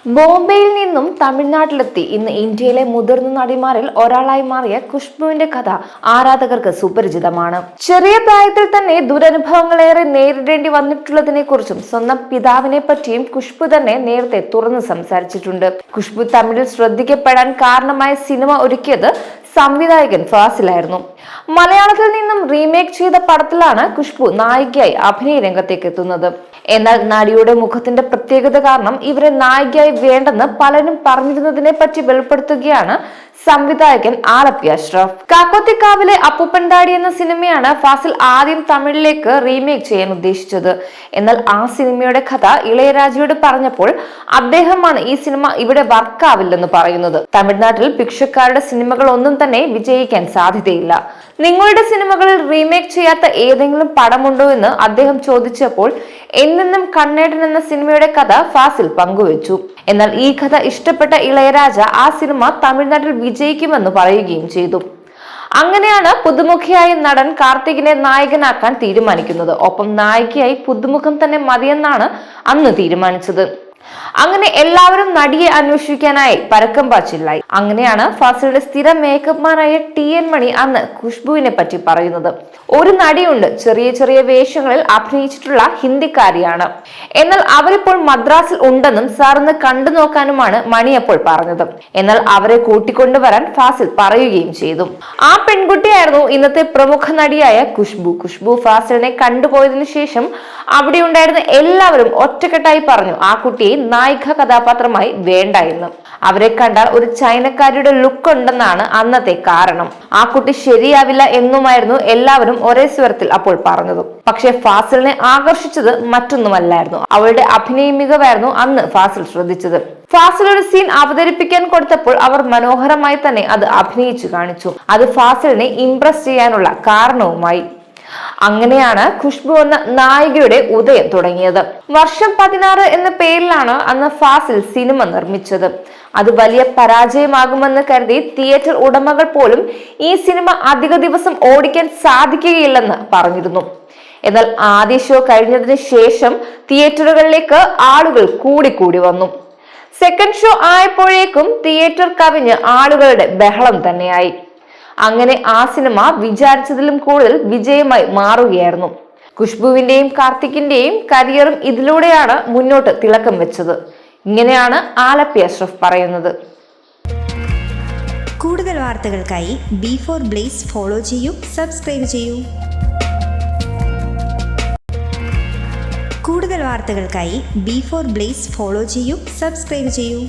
ബോംബെയിൽ നിന്നും തമിഴ്നാട്ടിലെത്തി ഇന്ന് ഇന്ത്യയിലെ മുതിർന്ന നടിമാരിൽ ഒരാളായി മാറിയ ഖുഷ്ബുവിന്റെ കഥ ആരാധകർക്ക് സുപരിചിതമാണ്. ചെറിയ പ്രായത്തിൽ തന്നെ ദുരനുഭവങ്ങളേറെ നേരിടേണ്ടി വന്നിട്ടുള്ളതിനെ കുറിച്ചും സ്വന്തം പിതാവിനെ പറ്റിയും ഖുഷ്ബു തന്നെ നേരത്തെ തുറന്നു സംസാരിച്ചിട്ടുണ്ട്. ഖുഷ്ബു തമിഴിൽ ശ്രദ്ധിക്കപ്പെടാൻ കാരണമായ സിനിമ ഒരുക്കിയത് സംവിധായകൻ ഫാസിലായിരുന്നു. മലയാളത്തിൽ നിന്നും റീമേക്ക് ചെയ്ത പടത്തിലാണ് ഖുഷ്ബു നായികയായി അഭിനയ രംഗത്തേക്ക് എത്തുന്നത്. എന്നാൽ നടിയുടെ മുഖത്തിന്റെ പ്രത്യേകത കാരണം ഇവരെ നായികയായി വേണ്ടെന്ന് പലരും പറഞ്ഞിരുന്നതിനെ പറ്റി വെളിപ്പെടുത്തുകയാണ് സംവിധായകൻ ആലപ്പി അഷ്റഫ്. കാക്കോത്തിക്കാവിലെ അപ്പൂപ്പൻ ഡാഡി എന്ന സിനിമയാണ് ഫാസിൽ ആദ്യം തമിഴിലേക്ക് റീമേക്ക് ചെയ്യാൻ ഉദ്ദേശിച്ചത്. എന്നാൽ ആ സിനിമയുടെ കഥ ഇളയരാജയോട് പറഞ്ഞപ്പോൾ അദ്ദേഹമാണ് ഈ സിനിമ ഇവിടെ വർക്കാവില്ലെന്ന് പറയുന്നത്. തമിഴ്നാട്ടിൽ ഭിക്ഷക്കാരുടെ സിനിമകൾ ഒന്നും തന്നെ വിജയിക്കാൻ സാധ്യതയില്ല. നിങ്ങളുടെ സിനിമകളിൽ റീമേക്ക് ചെയ്യാത്ത ഏതെങ്കിലും പടമുണ്ടോ എന്ന് അദ്ദേഹം ചോദിച്ചപ്പോൾ എന്നെന്നും കണ്ണേട്ടൻ എന്ന സിനിമയുടെ കഥ ഫാസിൽ പങ്കുവച്ചു. എന്നാൽ ഈ കഥ ഇഷ്ടപ്പെട്ട ഇളയരാജ ആ സിനിമ തമിഴ്നാട്ടിൽ വിജയിക്കുമെന്ന് പറയുകയും ചെയ്തു. അങ്ങനെയാണ് പുതുമുഖിയായ നടൻ കാർത്തികിനെ നായകനാക്കാൻ തീരുമാനിക്കുന്നത്. ഒപ്പം നായികയായി പുതുമുഖം തന്നെ മതിയെന്നാണ് അന്ന് തീരുമാനിച്ചത്. അങ്ങനെ എല്ലാവരും നടിയെ അന്വേഷിക്കാനായി പരക്കം പാച്ചിലായി. അങ്ങനെയാണ് ഫാസിലിന്റെ സ്ഥിരം മേക്കപ്പ് മാനായ TN മണി അന്ന് ഖുഷ്ബുവിനെ പറ്റി പറയുന്നത്. ഒരു നടിയുണ്ട്, ചെറിയ ചെറിയ വേഷങ്ങളിൽ അഭിനയിച്ചിട്ടുള്ള ഹിന്ദിക്കാരിയാണ്. എന്നാൽ അവരിപ്പോൾ മദ്രാസിൽ ഉണ്ടെന്നും സാറിന് കണ്ടു നോക്കാനുമാണ് മണി അപ്പോൾ പറഞ്ഞത്. എന്നാൽ അവരെ കൂട്ടിക്കൊണ്ടുവരാൻ ഫാസിൽ പറയുകയും ചെയ്തു. ആ പെൺകുട്ടിയായിരുന്നു ഇന്നത്തെ പ്രമുഖ നടിയായ ഖുഷ്ബു. ഖുഷ്ബു ഫാസിലിനെ കണ്ടുപോയതിനു ശേഷം അവിടെ ഉണ്ടായിരുന്ന എല്ലാവരും ഒറ്റക്കെട്ടായി പറഞ്ഞു ആ കുട്ടിയെ നായിക കഥാപാത്രമായി വേണ്ട എന്ന്. അവരെ കണ്ടാൽ ഒരു ചൈനക്കാരിയുടെ ലുക്ക് ഉണ്ടെന്നാണ് അന്നത്തെ കാരണം. ആ കുട്ടി ശരിയാവില്ല എന്നുമായിരുന്നു എല്ലാവരും ഒരേ സ്വരത്തിൽ അപ്പോൾ പറഞ്ഞത്. പക്ഷെ ഫാസിലിനെ ആകർഷിച്ചത് മറ്റൊന്നുമല്ലായിരുന്നു, അവളുടെ അഭിനയ മികവായിരുന്നു അന്ന് ഫാസിൽ ശ്രദ്ധിച്ചത്. ഫാസിൽ ഒരു സീൻ അവതരിപ്പിക്കാൻ കൊടുത്തപ്പോൾ അവർ മനോഹരമായി തന്നെ അത് അഭിനയിച്ചു കാണിച്ചു. അത് ഫാസിലിനെ ഇംപ്രസ് ചെയ്യാനുള്ള കാരണവുമായി. അങ്ങനെയാണ് ഖുഷ്ബു എന്ന നായികയുടെ ഉദയം തുടങ്ങിയത്. വർഷം 16 എന്ന പേരിലാണ് അന്ന് ഫാസിൽ സിനിമ നിർമ്മിച്ചത്. അത് വലിയ പരാജയമാകുമെന്ന് കരുതി തിയേറ്റർ ഉടമകൾ പോലും ഈ സിനിമ അധിക ദിവസം ഓടിക്കാൻ സാധിക്കുകയില്ലെന്ന് പറഞ്ഞിരുന്നു. എന്നാൽ ആദ്യ ഷോ കഴിഞ്ഞതിന് ശേഷം തിയേറ്ററുകളിലേക്ക് ആളുകൾ കൂടി വന്നു. സെക്കൻഡ് ഷോ ആയപ്പോഴേക്കും തിയേറ്റർ കവിഞ്ഞ് ആളുകളുടെ ബഹളം തന്നെയായി. അങ്ങനെ ആ സിനിമ വിചാരിച്ചതിലും കൂടുതൽ വിജയമായി മാറുകയായിരുന്നു. ഖുഷ്ബുവിന്റെയും കാർത്തിക്കിന്റെയും കരിയറും ഇതിലൂടെയാണ് മുന്നോട്ട് തിളക്കം വെച്ചത്. ഇങ്ങനെയാണ് ആലപ്പി അഷ്റഫ് പറയുന്നത്. കൂടുതൽ വാർത്തകൾക്കായി B4 Blaze ഫോളോ ചെയ്യൂ, സബ്സ്ക്രൈബ് ചെയ്യൂ. കൂടുതൽ വാർത്തകൾക്കായി B4 Blaze ഫോളോ ചെയ്യൂ, സബ്സ്ക്രൈബ് ചെയ്യൂ.